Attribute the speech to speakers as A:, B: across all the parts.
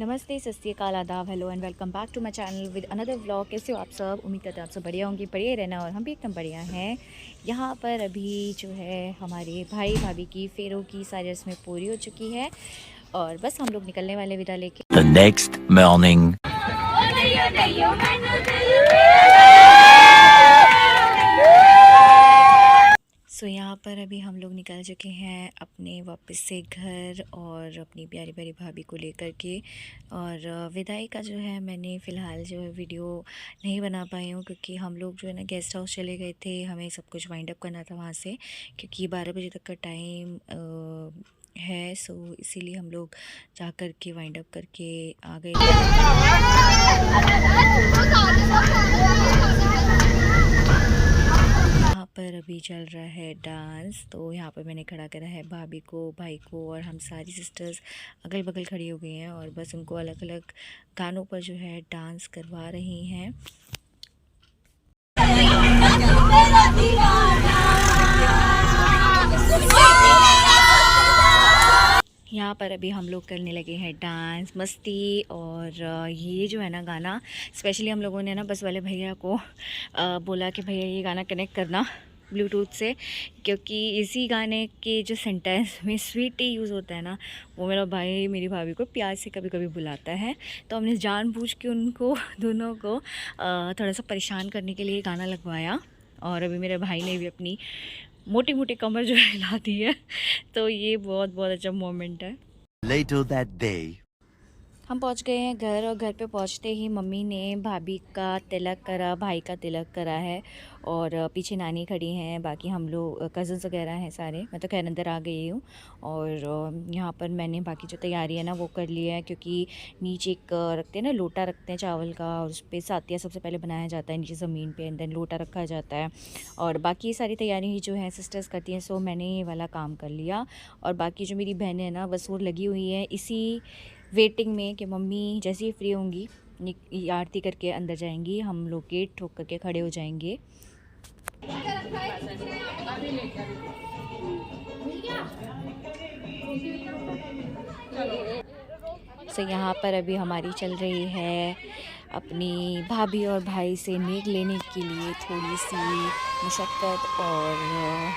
A: नमस्ते, सत श्री अकाल, आदाब, hello and welcome back to my channel with another vlog. कैसे हो आप सब? उम्मीद करते हैं आप सब बढ़िया होंगे, बढ़िया रहना। और हम भी एकदम बढ़िया हैं। यहाँ पर अभी जो है हमारे भाई भाभी की फेरों की सारी रस्में पूरी हो चुकी है और बस हम लोग निकलने वाले विदा लेके।
B: The next morning.
A: सो यहाँ पर अभी हम लोग निकल चुके हैं अपने वापस से घर और अपनी प्यारी प्यारी भाभी को लेकर के। और विदाई का जो है मैंने फ़िलहाल जो है वीडियो नहीं बना पाई हूँ क्योंकि हम लोग जो है ना गेस्ट हाउस चले गए थे। हमें सब कुछ वाइंड अप करना था वहाँ से क्योंकि 12 बजे तक का टाइम है। सो इसीलिए हम लोग जा कर के वाइंड अप करके आ गए। यहाँ पर अभी चल रहा है डांस, तो यहाँ पर मैंने खड़ा करा है भाभी को, भाई को, और हम सारी सिस्टर्स अगल बगल खड़ी हो गई हैं और बस उनको अलग अलग गानों पर जो है डांस करवा रही हैं। यहाँ पर अभी हम लोग करने लगे हैं डांस मस्ती। और ये जो है ना गाना स्पेशली हम लोगों ने ना बस वाले भैया को बोला कि भैया ये गाना कनेक्ट करना ब्लूटूथ से, क्योंकि इसी गाने के जो सेंटेंस में स्वीट टी यूज़ होता है ना, वो मेरा भाई मेरी भाभी को प्यार से कभी कभी बुलाता है। तो हमने जानबूझ के उनको दोनों को थोड़ा सा परेशान करने के लिए गाना लगवाया। और अभी मेरे भाई ने भी अपनी मोटी मोटी कमर जो है हिला दी है। तो ये बहुत बहुत अच्छा मोमेंट है।
B: Later that day.
A: हम पहुंच गए हैं घर और घर पे पहुंचते ही मम्मी ने भाभी का तिलक करा, भाई का तिलक करा है। और पीछे नानी खड़ी हैं, बाकी हम लोग कज़न्स वगैरह हैं सारे। मैं तो खैर अंदर आ गई हूँ। और यहाँ पर मैंने बाकी जो तैयारी है ना वो कर ली है, क्योंकि नीचे एक रखते हैं ना, लोटा रखते हैं चावल का, और उस पर सातिया सबसे पहले बनाया जाता है नीचे ज़मीन पे, एंड देन लोटा रखा जाता है। और बाकी सारी तैयारी जो है सिस्टर्स करती हैं। सो मैंने ये वाला काम कर लिया। और बाकी जो मेरी बहनें हैं ना बस वो लगी हुई हैं इसी वेटिंग में कि मम्मी जैसे ही फ्री होंगी आरती करके अंदर जाएंगी, हम लोग गेट ठोक करके खड़े हो जाएंगे। सो यहाँ पर अभी हमारी चल रही है अपनी भाभी और भाई से नेक लेने के लिए थोड़ी सी मुशक्क़त। और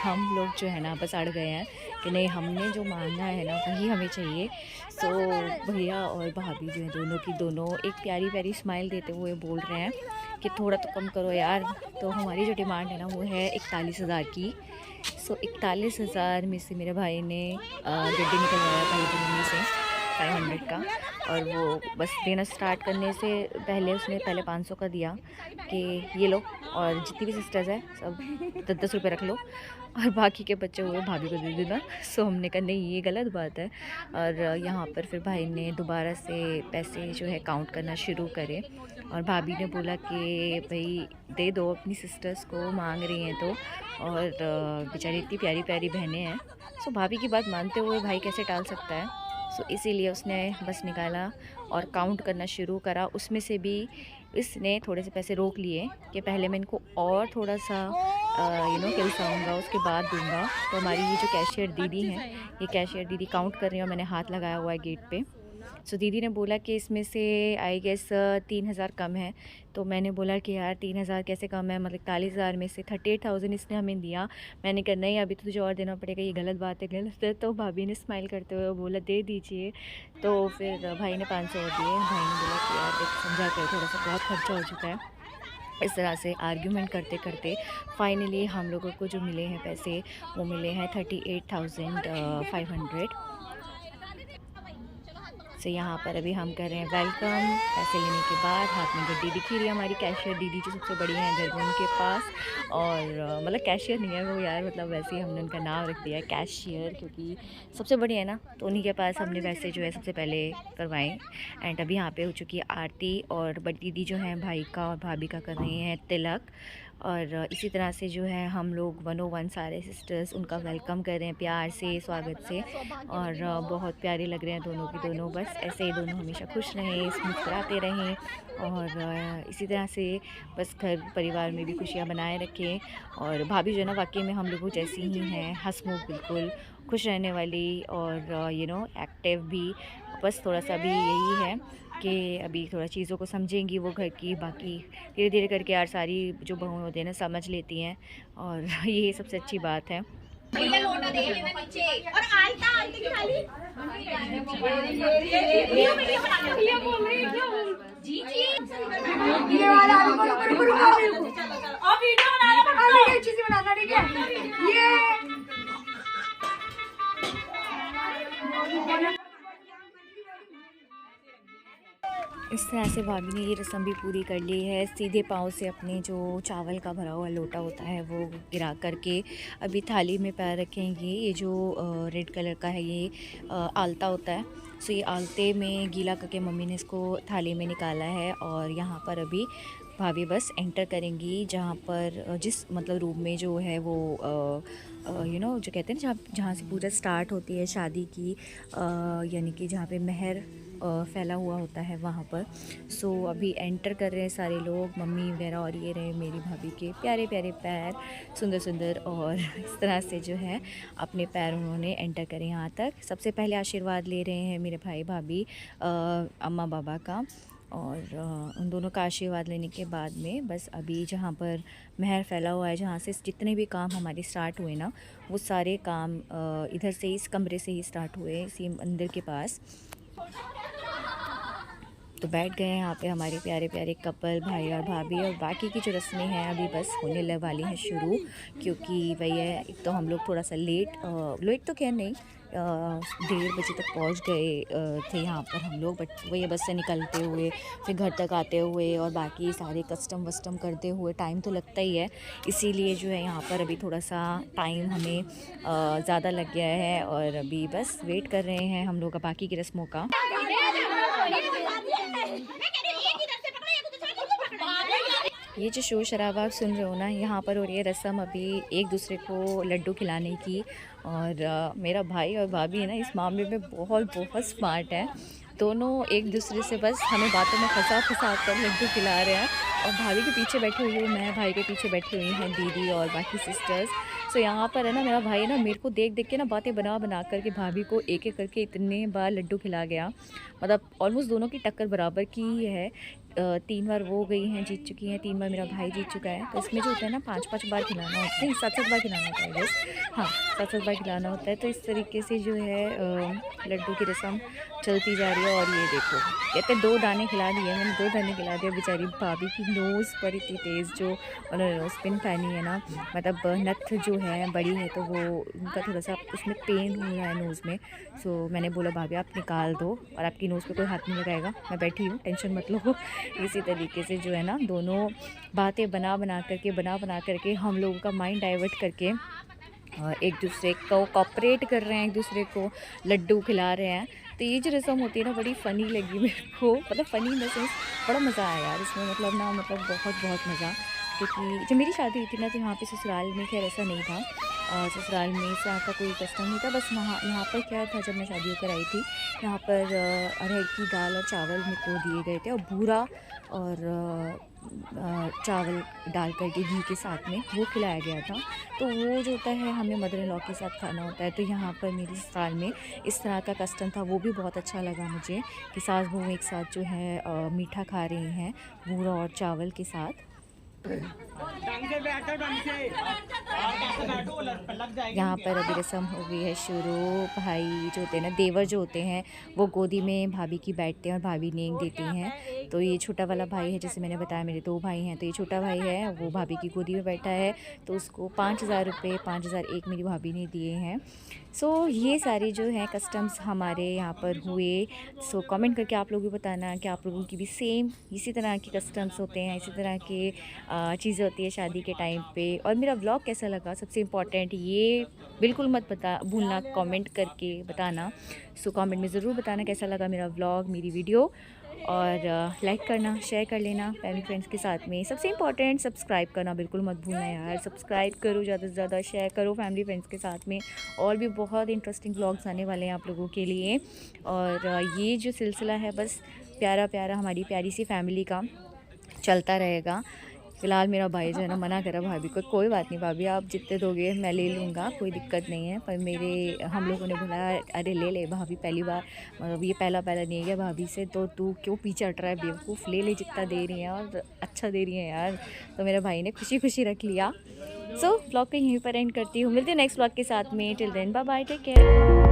A: हम लोग जो है ना बस अड़ गए हैं कि नहीं, हमने जो मांगा है ना वही हमें चाहिए। सो भैया और भाभी जो है दोनों की दोनों एक प्यारी प्यारी स्माइल देते हुए बोल रहे हैं कि थोड़ा तो कम करो यार। तो हमारी जो डिमांड है ना वो है 41,000 की। सो 41,000 में से मेरे भाई ने गड्डी निकलवाया भाई की मम्मी से 500 का। और वो बस देना स्टार्ट करने से पहले उसने पहले 500 का दिया कि ये लो, और जितनी भी सिस्टर्स हैं सब 10-10 रुपये रख लो और बाकी के बच्चे हुए भाभी को दे देना। सो हमने कहा नहीं, ये गलत बात है। और यहाँ पर फिर भाई ने दोबारा से पैसे जो है काउंट करना शुरू करे। और भाभी ने बोला कि भाई दे दो, अपनी सिस्टर्स को मांग रही हैं तो। और बेचारी इतनी प्यारी प्यारी बहनें हैं। सो भाभी की बात मानते हुए भाई कैसे टाल सकता है। सो इसीलिए उसने बस निकाला और काउंट करना शुरू करा। उसमें से भी इसने थोड़े से पैसे रोक लिए कि पहले मैं इनको और थोड़ा सा खिलसाऊँगा, उसके बाद दूंगा। तो हमारी ये जो कैशियर दीदी हैं, ये कैशियर दीदी काउंट कर रही हैं और मैंने हाथ लगाया हुआ है गेट पे। सो दीदी ने बोला कि इसमें से आई गेस 3,000 कम है। तो मैंने बोला कि यार 3,000 कैसे कम है, मतलब 41,000 में से 38,000 इसने हमें दिया। मैंने कहा नहीं, अभी तो तुझे और देना पड़ेगा, ये गलत बात है, गलत है। तो भाभी ने स्माइल करते हुए बोला दे दीजिए। तो फिर भाई ने 500 और दिए। भाई ने बोला कि यार देख समझा कर, थोड़ा सा बहुत खर्चा हो चुका है। इस तरह से आर्ग्यूमेंट करते करते फाइनली हम लोगों को जो मिले हैं पैसे वो मिले हैं 38,500। सो यहाँ पर अभी हम कर रहे हैं वेलकम। पैसे लेने के बाद हाथ में गड्डी दिखी रही है हमारी कैशियर दीदी जो सबसे बड़ी है घर में, उनके पास। और मतलब कैशियर नहीं है वो यार, मतलब वैसे ही हमने उनका नाम रख दिया है कैशियर, क्योंकि सबसे बड़ी है ना, तो उन्हीं के पास हमने वैसे जो है सबसे पहले करवाएं। एंड अभी यहाँ पे हो चुकी है आरती और बड़ी दीदी जो है भाई का और भाभी का कर रही हैं तिलक। और इसी तरह से जो है हम लोग 101 सारे सिस्टर्स उनका वेलकम कर रहे हैं प्यार से, स्वागत से। और बहुत प्यारे लग रहे हैं दोनों के दोनों। बस ऐसे ही दोनों हमेशा खुश रहें, मुस्कुराते रहें और इसी तरह से बस घर परिवार में भी खुशियाँ बनाए रखें। और भाभी जो है ना वाकई में हम लोगों जैसी ही हैं, हंसमुख, बिल्कुल खुश रहने वाली और एक्टिव भी। बस थोड़ा सा भी यही है कि अभी थोड़ा चीज़ों को समझेंगी वो घर की, बाकी धीरे धीरे करके यार सारी जो बहुएं होती हैं ना समझ लेती हैं और ये सबसे अच्छी बात है। इस तरह से भाभी ने ये रस्म भी पूरी कर ली है। सीधे पाँव से अपने जो चावल का भरा हुआ लोटा होता है वो गिरा करके अभी थाली में पैर रखेंगे। ये जो रेड कलर का है ये आलता होता है। सो ये आलते में गीला करके मम्मी ने इसको थाली में निकाला है और यहाँ पर अभी भाभी बस एंटर करेंगी जहाँ पर जिस मतलब रूम में जो है वो जो कहते हैं ना जहाँ से पूजा स्टार्ट होती है शादी की, यानी कि जहाँ पे मेहर फैला हुआ होता है वहाँ पर। सो अभी एंटर कर रहे हैं सारे लोग, मम्मी वगैरह, और ये रहे मेरी भाभी के प्यारे प्यारे पैर, सुंदर सुंदर। और इस तरह से जो है अपने पैर उन्होंने एंटर करे यहाँ तक। सबसे पहले आशीर्वाद ले रहे हैं मेरे भाई भाभी अम्मा बाबा का, और उन दोनों का आशीर्वाद लेने के बाद में बस अभी जहाँ पर मेहर फैला हुआ है, जहाँ से जितने भी काम हमारे स्टार्ट हुए ना वो सारे काम इधर से इस कमरे से ही स्टार्ट हुए, इसी मंदिर के पास। तो बैठ गए हैं यहाँ पे हमारे प्यारे प्यारे कपल, भाई और भाभी, और बाकी की जो रस्में हैं अभी बस होने लग वाली हैं शुरू। क्योंकि भैया एक तो हम लोग थोड़ा सा लेट तो खैर नहीं, 1:30 बजे तक पहुँच गए थे यहाँ पर हम लोग, बट वही बस से निकलते हुए फिर घर तक आते हुए और बाकी सारे कस्टम वस्टम करते हुए टाइम तो लगता ही है। इसीलिए जो है यहाँ पर अभी थोड़ा सा टाइम हमें ज़्यादा लग गया है और अभी बस वेट कर रहे हैं हम लोग बाकी की रस्मों का। ये जो शोर शराबा आप सुन रहे हो ना, यहाँ पर हो रही है रस्म अभी एक दूसरे को लड्डू खिलाने की। और मेरा भाई और भाभी है ना इस मामले में बहुत बहुत स्मार्ट है। दोनों एक दूसरे से बस हमें बातों में फंसा कर लड्डू खिला रहे हैं। और भाभी के पीछे बैठी हुई हूँ मैं, भाई के पीछे बैठी हुई हैं दीदी और बाकी सिस्टर्स। सो यहाँ पर है ना मेरा भाई है ना मेरे को देख देख के ना बातें बना करके भाभी को एक एक करके इतने बार लड्डू खिला गया। मतलब ऑलमोस्ट दोनों की टक्कर बराबर की ही है। 3 बार वो गई हैं, जीत चुकी हैं, 3 बार मेरा भाई जीत चुका है। तो इसमें जो होता है ना 5-5 बार खिलाना होता है, नहीं 7-7 बार खिलाना होता है बस, हाँ 7-7 बार खिलाना होता है। तो इस तरीके से जो है लड्डू की रस्म चलती जा रही है। और ये देखो कहते 2 दाने खिला दिए, मैंने 2 दाने खिला दिया। बेचारी भाभी की नोज़ पर इतनी तेज़ जो उन्होंने नोज़ पिन पहनी है ना, मतलब नथ जो है बड़ी है तो वो उनका थोड़ा सा उसमें पेन हो रहा है नोज़ में। सो मैंने बोला भाभी आप निकाल दो और आपकी नोज़ पे कोई हाथ नहीं लगाएगा, मैं बैठी हूँ, टेंशन मत लो। इसी तरीके से जो है ना दोनों बातें बना करके हम लोगों का माइंड डाइवर्ट करके एक दूसरे को कोऑपरेट कर रहे हैं, एक दूसरे को लड्डू खिला रहे हैं। तो ये जो रस्म होती है ना बड़ी फ़नी लगी मेरे को, मतलब फ़नी इन द सेंस बड़ा मज़ा आया यार इसमें, मतलब बहुत मज़ा। क्योंकि जब मेरी शादी हुई थी ना तो यहाँ पे ससुराल में खैर ऐसा नहीं था, ससुराल में इस तरह का कोई कस्टम नहीं था। बस यहाँ पर क्या था, जब मैं शादी होकर आई थी यहाँ पर अरहर की दाल और चावल मेरे को दिए गए थे और बूरा और चावल डाल करके घी के साथ में वो खिलाया गया था। तो वो जो होता है हमें मदर इन लॉ के साथ खाना होता है। तो यहाँ पर मेरी ससुराल में इस तरह का कस्टम था, वो भी बहुत अच्छा लगा मुझे कि सास बहू एक साथ जो है मीठा खा रही हैं बूरा और चावल के साथ। यहाँ पर अभी रस्म हो गई है शुरू। भाई जो होते हैं ना, देवर जो होते हैं, वो गोदी में भाभी की बैठते हैं और भाभी नेक देती हैं। तो ये छोटा वाला भाई है, जैसे मैंने बताया मेरे 2 भाई हैं, तो ये छोटा भाई है वो भाभी की गोदी में बैठा है। तो उसको 5,000 रुपये 5,001 मेरी भाभी ने दिए हैं। सो ये सारे जो हैं कस्टम्स हमारे यहाँ पर हुए। सो कमेंट करके आप लोग भी बताना कि आप लोगों की भी सेम इसी तरह के कस्टम्स होते हैं, इसी तरह के चीज़ें होती है शादी के टाइम पे। और मेरा व्लॉग कैसा लगा, सबसे इम्पॉर्टेंट ये बिल्कुल मत भूलना कमेंट करके बताना। सो कमेंट में ज़रूर बताना कैसा लगा मेरा व्लॉग, मेरी वीडियो। और लाइक करना, शेयर कर लेना फैमिली फ्रेंड्स के साथ में। सबसे इम्पॉर्टेंट सब्सक्राइब करना बिल्कुल मत भूलना यार। सब्सक्राइब करो, ज़्यादा से ज़्यादा शेयर करो फैमिली फ्रेंड्स के साथ में। और भी बहुत इंटरेस्टिंग व्लॉग्स आने वाले हैं आप लोगों के लिए। और ये जो सिलसिला है बस प्यारा प्यारा हमारी प्यारी सी फैमिली का चलता रहेगा। फ़िलहाल मेरा भाई जो है ना मना करा भाभी को, कोई बात नहीं भाभी आप जितने दोगे मैं ले लूँगा, कोई दिक्कत नहीं है। पर मेरे हम लोगों ने बोला अरे ले ले भाभी, पहली बार मतलब ये पहला नहीं है भाभी से, तो तू क्यों पीछे हट रहा है बेवकूफ़, ले ले जितना दे रही है और अच्छा दे रही है यार। तो मेरे भाई ने खुशी खुशी रख लिया। सो व्लॉग को यहीं पर एंड करती हूँ, मिलते हैं नेक्स्ट व्लॉग के साथ में। Till then bye bye, take care.